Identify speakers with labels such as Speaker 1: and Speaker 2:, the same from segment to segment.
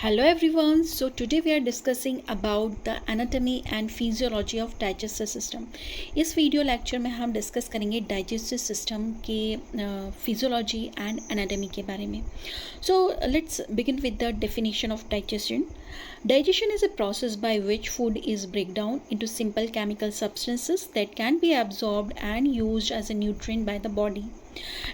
Speaker 1: Hello everyone. So today we are discussing about the anatomy and physiology of digestive system. इस video lecture में हम discuss करेंगे digestive system के physiology and anatomy के बारे में. So let's begin with the definition of digestion. Digestion is a process by which food is break down into simple chemical substances that can be absorbed and used as a nutrient by the body.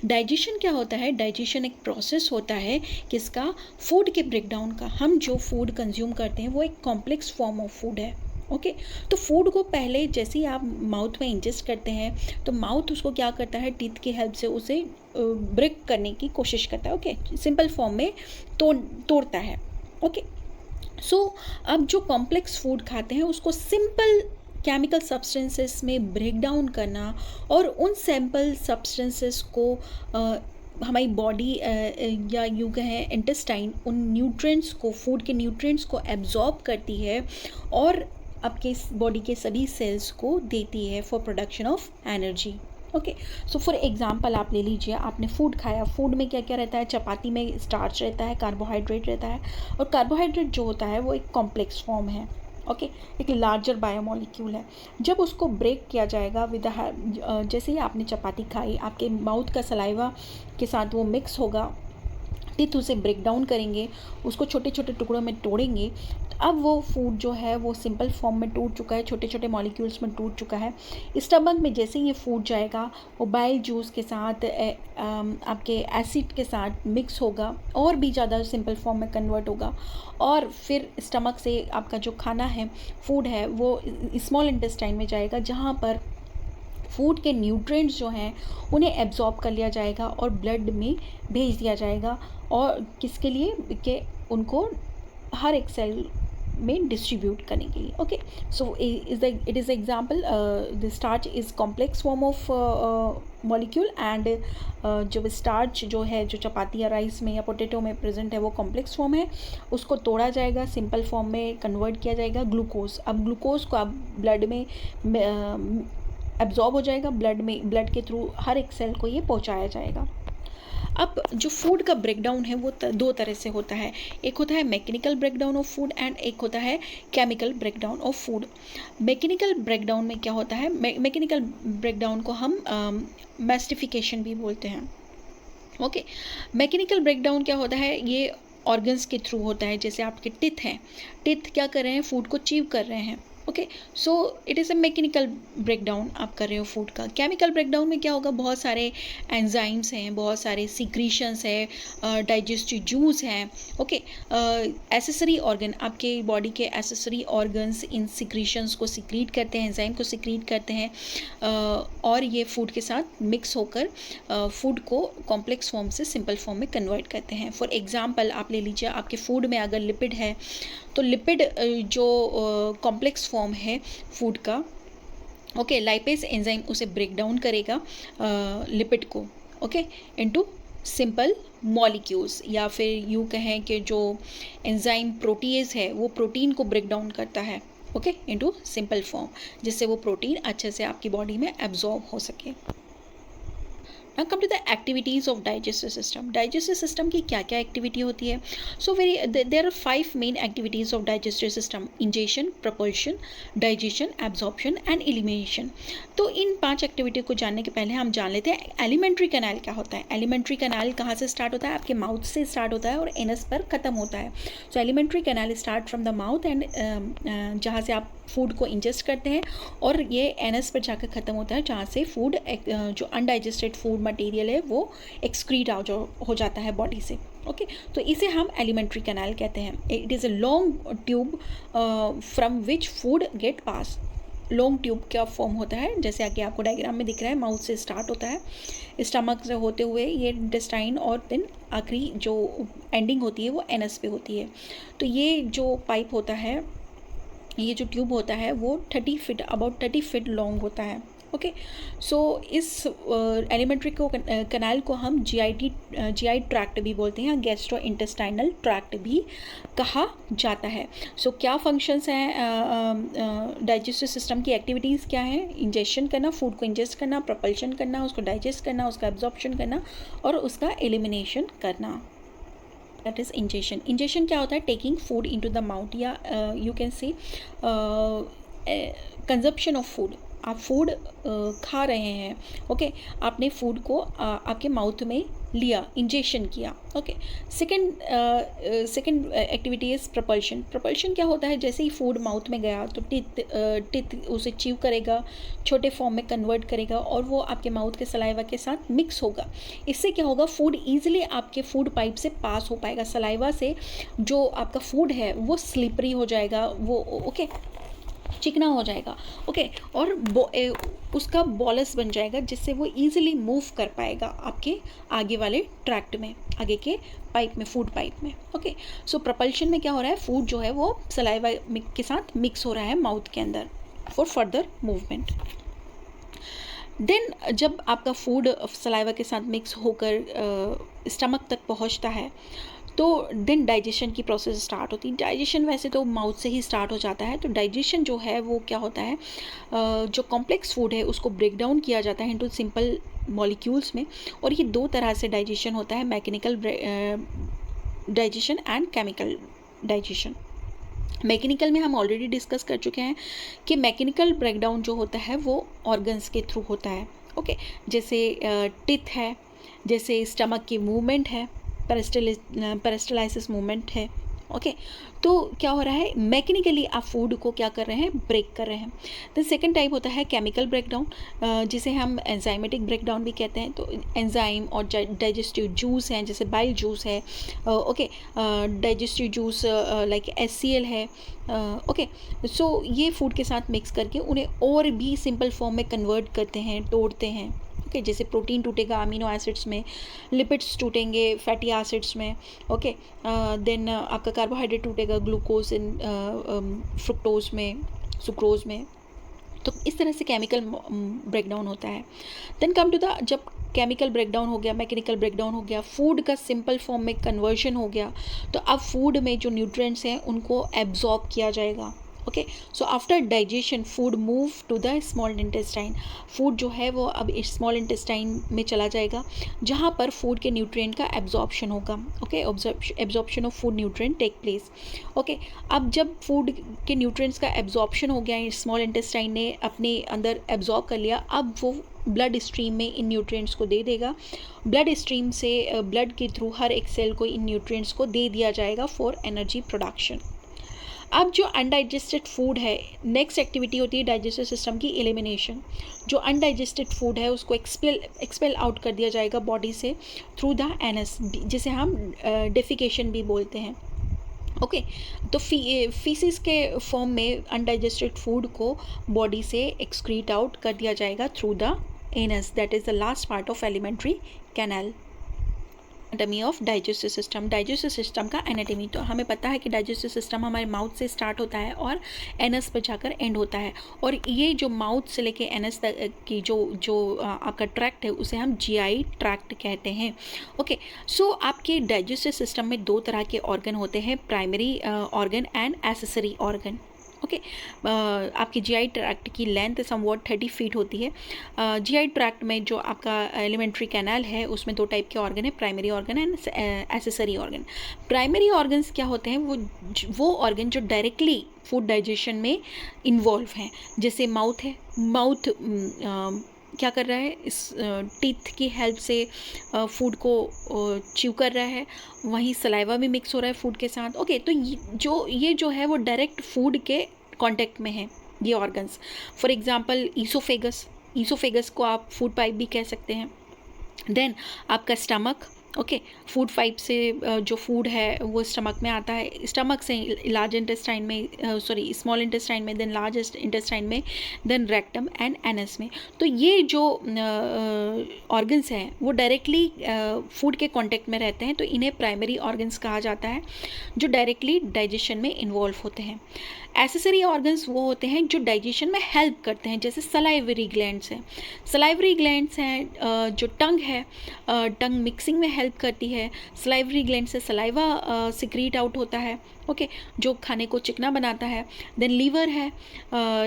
Speaker 1: Digestion क्या होता है? Digestion एक process होता है किसका? Food के breakdown का. हम जो फूड कंज्यूम करते हैं वो एक कॉम्प्लेक्स फॉर्म ऑफ फूड है. ओके तो फूड को पहले जैसे ही आप माउथ में इंजेस्ट करते हैं तो माउथ उसको क्या करता है? टीथ की हेल्प से उसे ब्रेक करने की कोशिश करता है. ओके सिंपल फॉर्म में तोड़ता है. ओके सो अब जो कॉम्प्लेक्स फूड खाते हैं उसको सिंपल केमिकल सब्सटेंसेस में ब्रेक डाउन करना और उन सैम्पल सब्सटेंसेस को हमारी बॉडी या यूँ कहें इंटेस्टाइन उन न्यूट्रिएंट्स को, फूड के न्यूट्रिएंट्स को एब्जॉर्ब करती है और आपके बॉडी के सभी सेल्स को देती है for production of energy. Okay so for example आप ले लीजिए, आपने फूड खाया. फूड में क्या क्या रहता है? चपाती में स्टार्च रहता है, कार्बोहाइड्रेट रहता है, और कार्बोहाइड्रेट जो होता है वो एक कॉम्प्लेक्स फॉर्म है. ओके एक लार्जर बायोमोलिक्यूल है. जब उसको ब्रेक किया जाएगा विद जैसे ही आपने चपाती खाई, आपके माउथ का सलाइवा के साथ वो मिक्स होगा, टीथ उसे ब्रेक डाउन करेंगे, उसको छोटे छोटे टुकड़ों में तोड़ेंगे. अब वो फूड जो है वो सिंपल फॉर्म में टूट चुका है, छोटे छोटे मॉलिक्यूल्स में टूट चुका है. स्टमक में जैसे ही ये फूड जाएगा वो बाइल जूस के साथ आपके एसिड के साथ मिक्स होगा और भी ज़्यादा सिंपल फॉर्म में कन्वर्ट होगा, और फिर स्टमक से आपका जो खाना है, फूड है, वो स्मॉल इंटेस्टाइन में जाएगा जहाँ पर फूड के न्यूट्रिएंट्स जो हैं उन्हें एब्जॉर्ब कर लिया जाएगा और ब्लड में भेज दिया जाएगा. और किसके लिए? कि उनको हर एक सेल में डिस्ट्रीब्यूट करने के लिए. Okay so it is example the starch is complex form of molecule and जो स्टार्च जो है, जो चपाती या राइस में या पोटैटो में प्रेजेंट है, वो कॉम्प्लेक्स फॉर्म है. उसको तोड़ा जाएगा, सिंपल फॉर्म में कन्वर्ट किया जाएगा ग्लूकोज. अब ग्लूकोज को आप ब्लड में एब्जॉर्ब हो जाएगा, ब्लड के थ्रू हर एक सेल को ये पहुंचाया जाएगा. अब जो फूड का ब्रेकडाउन है वो दो तरह से होता है. एक होता है mechanical breakdown of food and एक होता है chemical breakdown of food. Mechanical breakdown में क्या होता है? मैकेनिकल ब्रेकडाउन को हम मैस्टिफिकेशन भी बोलते हैं. ओके मैकेनिकल ब्रेकडाउन क्या होता है? ये ऑर्गन्स के थ्रू होता है. जैसे आपके टिथ हैं, टिथ क्या कर रहे हैं? फूड को चीव कर रहे हैं. Okay so it is a mechanical breakdown आप कर रहे हो फूड का. केमिकल ब्रेकडाउन में क्या होगा? बहुत सारे एंजाइम्स हैं, बहुत सारे सीक्रीशंस हैं, डाइजेस्टिव जूस हैं. ओके एसेसरी ऑर्गन, आपके बॉडी के एसेसरी ऑर्गन्स इन सीक्रीशंस को सीक्रीट करते हैं, एंजाइम को सीक्रीट करते हैं, और ये फूड के साथ मिक्स होकर फूड को कॉम्प्लेक्स फॉर्म से सिंपल फॉर्म में कन्वर्ट करते हैं. फॉर एग्जाम्पल आप ले लीजिए, आपके फूड में अगर लिपिड है तो लिपिड जो कॉम्प्लेक्स फॉर्म है फूड का, ओके लाइपेज एंजाइम उसे ब्रेक डाउन करेगा लिपिड को, ओके इनटू सिंपल मॉलिक्यूल्स, या फिर यूँ कहें कि जो एंजाइम प्रोटीएज है वो प्रोटीन को ब्रेक डाउन करता है, ओके इनटू सिंपल फॉर्म, जिससे वो प्रोटीन अच्छे से आपकी बॉडी में एब्जॉर्ब हो सके. Now come to the activities of digestive system. Digestive system की क्या क्या एक्टिविटी होती है? So there are 5 main activities of digestive system: ingestion, propulsion, digestion, absorption and elimination. तो इन 5 एक्टिविटी को जानने के पहले हम जान लेते हैं एलिमेंट्री कैनाल क्या होता है. एलिमेंट्री कैनाल कहाँ से स्टार्ट होता है? आपके माउथ से स्टार्ट होता है और एनस पर ख़त्म होता है. So alimentary canal start from the mouth and जहाँ से आप फूड को इंजेस्ट करते हैं, और ये एनस पर जाकर ख़त्म होता है जहाँ से फूड जो अनडाइजेस्टेड फूड मटेरियल है वो एक्सक्रीट हो जाता है बॉडी से. ओके तो इसे हम एलिमेंट्री कैनाल कहते हैं. It is a long tube from which food gate pass. Long tube क्या फॉर्म होता है? जैसे आगे आपको डायग्राम में दिख रहा है, माउथ से स्टार्ट होता है, स्टमक से होते हुए ये इंटेस्टाइन, और देन आखिरी जो एंडिंग होती है वो एनस पे होती है. तो ये जो पाइप होता है, ये जो ट्यूब होता है वो 30 फीट, अबाउट 30 फीट लॉन्ग होता है. ओके सो इस एलिमेंट्री को कैनाल को हम जीआई ट्रैक्ट भी बोलते हैं, गैस्ट्रो इंटेस्टाइनल ट्रैक्ट भी कहा जाता है. सो क्या फंक्शंस हैं डाइजेस्टिव सिस्टम की? एक्टिविटीज़ क्या हैं? इंजेशन करना, फूड को इंजेस्ट करना, प्रोपल्शन करना, उसको डाइजेस्ट करना, उसका एब्जॉर्प्शन करना और उसका एलिमिनेशन करना. That is ingestion. इंजेशन क्या होता है? Taking food into the mouth, या you can say consumption of food. आप फूड खा रहे हैं, ओके, आपने फूड को आपके माउथ में लिया, इंजेक्शन किया, okay. Second activity is propulsion. Propulsion क्या होता है? जैसे ही फूड माउथ में गया तो टिथ उसे च्यू करेगा, छोटे फॉर्म में कन्वर्ट करेगा और वो आपके माउथ के सलाइवा के साथ मिक्स होगा। इससे क्या होगा? फूड ईजिली आपके फूड पाइप से पास हो पाएगा। सलाइवा से जो आपका फूड है वो स्लिपरी हो जाएगा, वो ओके, चिकना हो जाएगा, ओके, और उसका बॉलस बन जाएगा, जिससे वो इजीली मूव कर पाएगा आपके आगे वाले ट्रैक्ट में, आगे के पाइप में, फूड पाइप में, ओके। सो प्रपल्शन में क्या हो रहा है? फूड जो है वो सलाइवा के साथ मिक्स हो रहा है माउथ के अंदर फॉर फर्दर मूवमेंट। देन जब आपका फूड सलाइवा के साथ मिक्स होकर स्टमक तक पहुंचता है तो देन डाइजेशन की प्रोसेस स्टार्ट होती है। डाइजेशन वैसे तो माउथ से ही स्टार्ट हो जाता है। तो डाइजेशन जो है वो क्या होता है? जो कॉम्प्लेक्स फूड है उसको ब्रेक डाउन किया जाता है इनटू सिंपल मॉलिक्यूल्स में, और ये दो तरह से डाइजेशन होता है, mechanical digestion and chemical digestion. Mechanical में हम ऑलरेडी डिस्कस कर चुके हैं कि मैकेनिकल ब्रेकडाउन जो होता है वो ऑर्गन्स के थ्रू होता है, ओके। जैसे टिथ है, जैसे स्टमक की मूवमेंट है, पेरिस्टलाइसिस मूवमेंट है, ओके। तो क्या हो रहा है? मैकेनिकली आप फूड को क्या कर रहे हैं? ब्रेक कर रहे हैं। तो सेकंड टाइप होता है केमिकल ब्रेकडाउन, जिसे हम एंजाइमेटिक ब्रेकडाउन भी कहते हैं। तो एंजाइम और डाइजेस्टिव जूस हैं, जैसे बाइल जूस है, okay, digestive juice like HCl है, ओके। सो ये फूड के साथ मिक्स करके उन्हें और भी सिंपल फॉर्म में कन्वर्ट करते हैं, तोड़ते हैं, ओके। जैसे प्रोटीन टूटेगा अमीनो एसिड्स में, लिपिड्स टूटेंगे फैटी एसिड्स में, ओके। देन आपका कार्बोहाइड्रेट टूटेगा ग्लूकोज इन फ्रुक्टोज में, सुक्रोज में। तो इस तरह से केमिकल ब्रेकडाउन होता है। देन कम टू द, जब केमिकल ब्रेकडाउन हो गया, मैकेनिकल ब्रेकडाउन हो गया, फूड का सिंपल फॉर्म में कन्वर्जन हो गया, तो अब फूड में जो न्यूट्रिएंट्स हैं उनको एब्जॉर्ब किया जाएगा, okay. So after digestion food move to the small intestine. Food जो है वो अब स्मॉल इंटेस्टाइन में चला जाएगा, जहाँ पर फूड के न्यूट्रिएंट का एब्जॉर्प्शन होगा, okay. Absorption of food nutrient take place, okay. अब जब फूड के न्यूट्रिएंट्स का एब्जॉर्प्शन हो गया, स्मॉल इंटेस्टाइन ने अपने अंदर एब्जॉर्ब कर लिया, अब वो ब्लड स्ट्रीम में इन न्यूट्रिएंट्स को दे देगा। ब्लड स्ट्रीम से ब्लड के थ्रू हर एक सेल को इन न्यूट्रिएंट्स को दे दिया जाएगा फॉर एनर्जी प्रोडक्शन। अब जो अनडाइजेस्टेड फूड है, नेक्स्ट एक्टिविटी होती है डाइजेस्टिव सिस्टम की एलिमिनेशन। जो अनडाइजेस्टेड फूड है उसको एक्सपेल आउट कर दिया जाएगा बॉडी से थ्रू द एनस, जिसे हम डेफिकेशन भी बोलते हैं, ओके। तो फीसिस के फॉर्म में अनडाइजेस्टेड फूड को बॉडी से एक्सक्रीट आउट कर दिया जाएगा through the anus, that is the last part of alimentary canal. Anatomy of digestive system. Digestive system का एनाटमी, तो हमें पता है कि डाइजेस्टिव सिस्टम हमारे माउथ से स्टार्ट होता है और एनस पर जाकर एंड होता है, और ये जो माउथ से लेके एनस तक की जो आपका ट्रैक्ट है उसे हम GI ट्रैक्ट कहते हैं, ओके। सो आपके डाइजेस्टिव सिस्टम में दो तरह के ऑर्गन होते हैं, primary organ and accessory organ, okay. आपकी GI ट्रैक्ट की लेंथ समवॉट 30 फीट होती है। GI ट्रैक्ट में जो आपका एलिमेंट्री कैनाल है उसमें दो टाइप के ऑर्गन है, primary organ and accessory organ. Primary organs क्या होते हैं? वो ऑर्गन जो डायरेक्टली फूड डाइजेशन में इन्वॉल्व हैं, जैसे माउथ है। माउथ क्या कर रहा है? इस टीथ की हेल्प से फूड को च्यू कर रहा है, वहीं सलाइवा भी मिक्स हो रहा है फूड के साथ, ओके। तो ये जो है वो डायरेक्ट फूड के कांटेक्ट में है ये ऑर्गन्स। फॉर एग्जांपल ईसोफेगस को आप फूड पाइप भी कह सकते हैं। देन आपका स्टमक, ओके। फूड पाइप से जो फूड है वो स्टमक में आता है, स्टमक से लार्ज इंटेस्टाइन में, स्मॉल इंटेस्टाइन में, देन लार्ज इंटेस्टाइन में, देन रेक्टम एंड एनस में। तो ये जो ऑर्गन्स हैं वो डायरेक्टली फूड के कांटेक्ट में रहते हैं, तो इन्हें प्राइमरी ऑर्गन्स कहा जाता है, जो डायरेक्टली डाइजेशन में इन्वॉल्व होते हैं। एसेसरी ऑर्गन्स वो होते हैं जो डाइजेशन में हेल्प करते हैं, जैसे सलाइवरी ग्लैंड्स हैं। सलाइवरी ग्लैंड्स हैं, जो टंग है, टंग मिक्सिंग में हेल्प करती है। सलाइवरी ग्लैंड से सलाइवा सिक्रीट आउट होता है, ओके, जो खाने को चिकना बनाता है। देन लीवर है,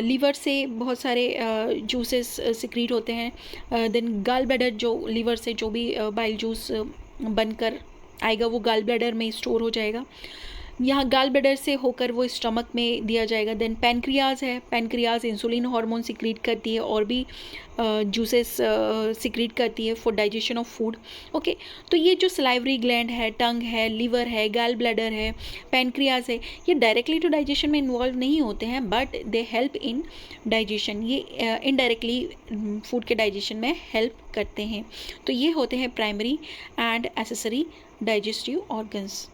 Speaker 1: लीवर से बहुत सारे जूसेस सिक्रीट होते हैं। देन गाल ब्लैडर, जो लीवर से जो भी बाइल जूस बनकर आएगा वो गाल ब्लैडर में स्टोर हो जाएगा, यहाँ गाल ब्लैडर से होकर वो स्टमक में दिया जाएगा। देन पैनक्रियाज है, पैनक्रियाज इंसुलिन हार्मोन सिक्रीट करती है और भी जूसेस सिक्रीट करती है for digestion of food. Okay, तो ये जो सलाइवरी ग्लैंड है, टंग है, लिवर है, गाल ब्लैडर है, पैनक्रियाज है, ये डायरेक्टली तो डाइजेशन में इन्वॉल्व नहीं होते हैं, but they help in digestion, ये इनडायरेक्टली फूड के डाइजेशन में हेल्प करते हैं। तो ये होते हैं primary and accessory digestive organs.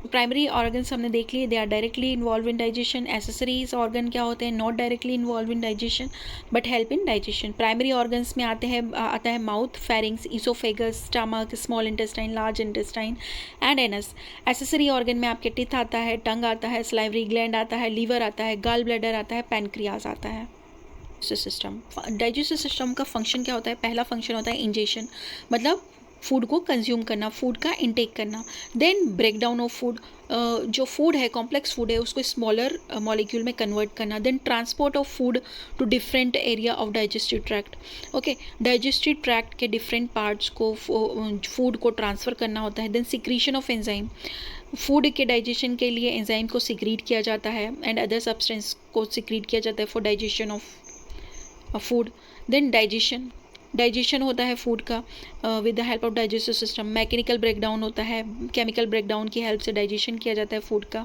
Speaker 1: Primary organs हमने देख लिए, they are directly involve in digestion. Accessories organ क्या होते हैं, not directly involve in digestion but help in digestion. Primary organs में आता है mouth, pharynx, oesophagus, stomach, small intestine, large intestine and anus. Accessory organ में आपके teeth आता है, टंग आता है, सलाइवरी ग्लैंड आता है, लीवर आता है, गाल ब्लैडर आता है, पैनक्रियाज आता है। सिस्टम, डाइजेस्टिव सिस्टम का फंक्शन क्या होता है, पहला फंक्शन होता है इंजेशन, मतलब फूड को कंज्यूम करना, फूड का इनटेक करना। Then break down of food, जो फूड है, कॉम्प्लेक्स फूड है, उसको स्मॉलर मॉलिक्यूल में कन्वर्ट करना। Then transport of food to different area of digestive tract. Okay, digestive tract के डिफरेंट पार्ट्स को फूड को ट्रांसफ़र करना होता है। Then secretion of enzyme, food के डाइजेशन के लिए एंजाइम को सिक्रीट किया जाता है एंड अदर सब्सटेंस को सिक्रीट किया जाता है for digestion of food. Then digestion होता है फूड का with the help of digestive system. Mechanical breakdown होता है, केमिकल ब्रेकडाउन की हेल्प से डाइजेशन किया जाता है फूड का।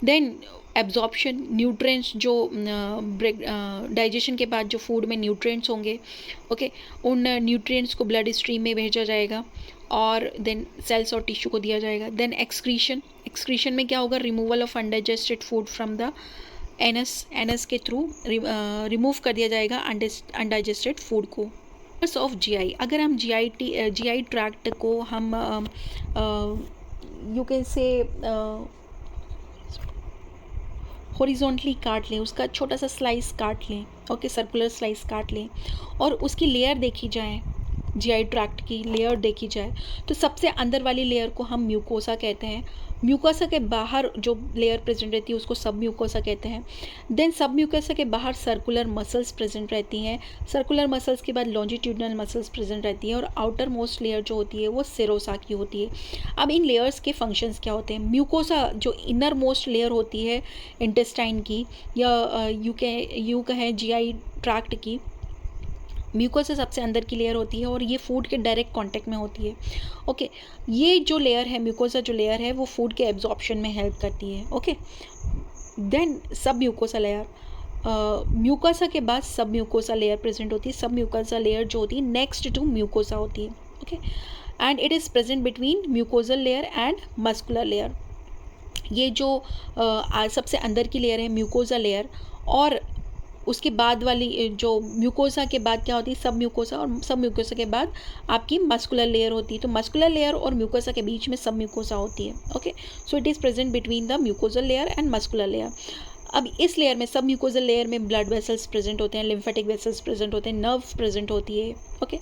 Speaker 1: देन एब्जॉर्प्शन, न्यूट्रिएंट्स जो डाइजेशन के बाद जो फूड में न्यूट्रिएंट्स होंगे, ओके, उन न्यूट्रिएंट्स को ब्लड स्ट्रीम में भेजा जाएगा और देन सेल्स और टिश्यू को दिया जाएगा। देन एक्सक्रीशन में क्या होगा, removal of undigested food from the anus के थ्रू रिमूव कर दिया जाएगा अनडाइजेस्टेड फूड को। ऑफ जीआई, अगर हम जीआई ट्रैक्ट को हम यू कैन से हॉरिजॉन्टली काट लें, उसका छोटा सा स्लाइस काट लें, ओके, सर्कुलर स्लाइस काट लें और उसकी लेयर देखी जाए, जीआई ट्रैक्ट की लेयर देखी जाए, तो सबसे अंदर वाली लेयर को हम म्यूकोसा कहते हैं। म्यूकोसा के बाहर जो लेयर प्रेजेंट रहती है उसको सब म्यूकोसा कहते हैं। देन सब म्यूकोसा के बाहर सर्कुलर मसल्स प्रेजेंट रहती हैं। सर्कुलर मसल्स के बाद लॉन्जिट्यूडनल मसल्स प्रेजेंट रहती हैं और आउटर मोस्ट लेयर जो होती है वो सेरोसा की होती है। अब इन लेयर्स के फंक्शंस क्या होते हैं, म्यूकोसा जो इनर मोस्ट लेयर होती है इंटेस्टाइन की या यू कहें जीआई ट्रैक्ट की, म्यूकोसा सबसे अंदर की लेयर होती है और ये फूड के डायरेक्ट कांटेक्ट में होती है। ओके, ये जो लेयर है, म्यूकोसा जो लेयर है, वो फूड के एब्जॉर्प्शन में हेल्प करती है। ओके, देन सब म्यूकोसा लेयर, म्यूकोसा के बाद सब म्यूकोसा लेयर प्रेजेंट होती है। सब म्यूकोसा लेयर जो होती है नेक्स्ट टू म्यूकोसा होती है। Okay, and it is present between mucosal layer and muscular layer. ये जो सबसे अंदर की लेयर है म्यूकोसा लेयर, और उसके बाद वाली जो म्यूकोसा के बाद क्या होती है, सब म्यूकोसा, और सब म्यूकोसा के बाद आपकी मस्कुलर लेयर होती है। तो मस्कुलर लेयर और म्यूकोसा के बीच में सब म्यूकोसा होती है। Okay, so it is present between the mucosal layer and muscular layer. अब इस लेयर में, सब म्यूकोजल लेयर में ब्लड वेसल्स प्रेजेंट होते हैं, लिम्फेटिक वेसल्स प्रेजेंट होते हैं, नर्व्स प्रेजेंट होती है। ओके,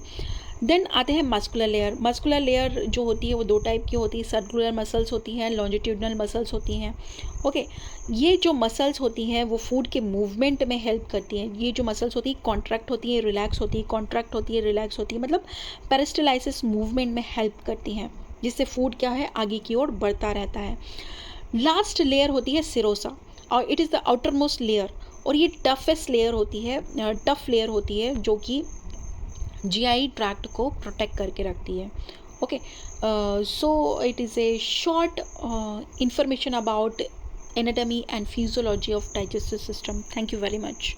Speaker 1: देन आते हैं मस्कुलर लेयर। मस्कुलर लेयर जो होती है वो दो टाइप की होती है, सर्कुलर मसल्स होती हैं, लॉन्जिट्यूडनल मसल्स होती हैं। ओके, ये जो मसल्स होती हैं वो फूड के मूवमेंट में हेल्प करती हैं। ये जो मसल्स होती है कॉन्ट्रैक्ट होती है, रिलैक्स होती है, कॉन्ट्रैक्ट होती है, रिलैक्स होती है, मतलब पेरिस्टलाइसिस मूवमेंट में हेल्प करती हैं, जिससे फूड क्या है आगे की ओर बढ़ता रहता है। लास्ट लेयर होती है सिरोसा और it is the outer most layer, और ये टफेस्ट लेयर होती है, टफ लेयर होती है जो कि जीआई ट्रैक्ट को प्रोटेक्ट करके रखती है। Okay, so it is a short information about anatomy and physiology of digestive system. Thank you very much.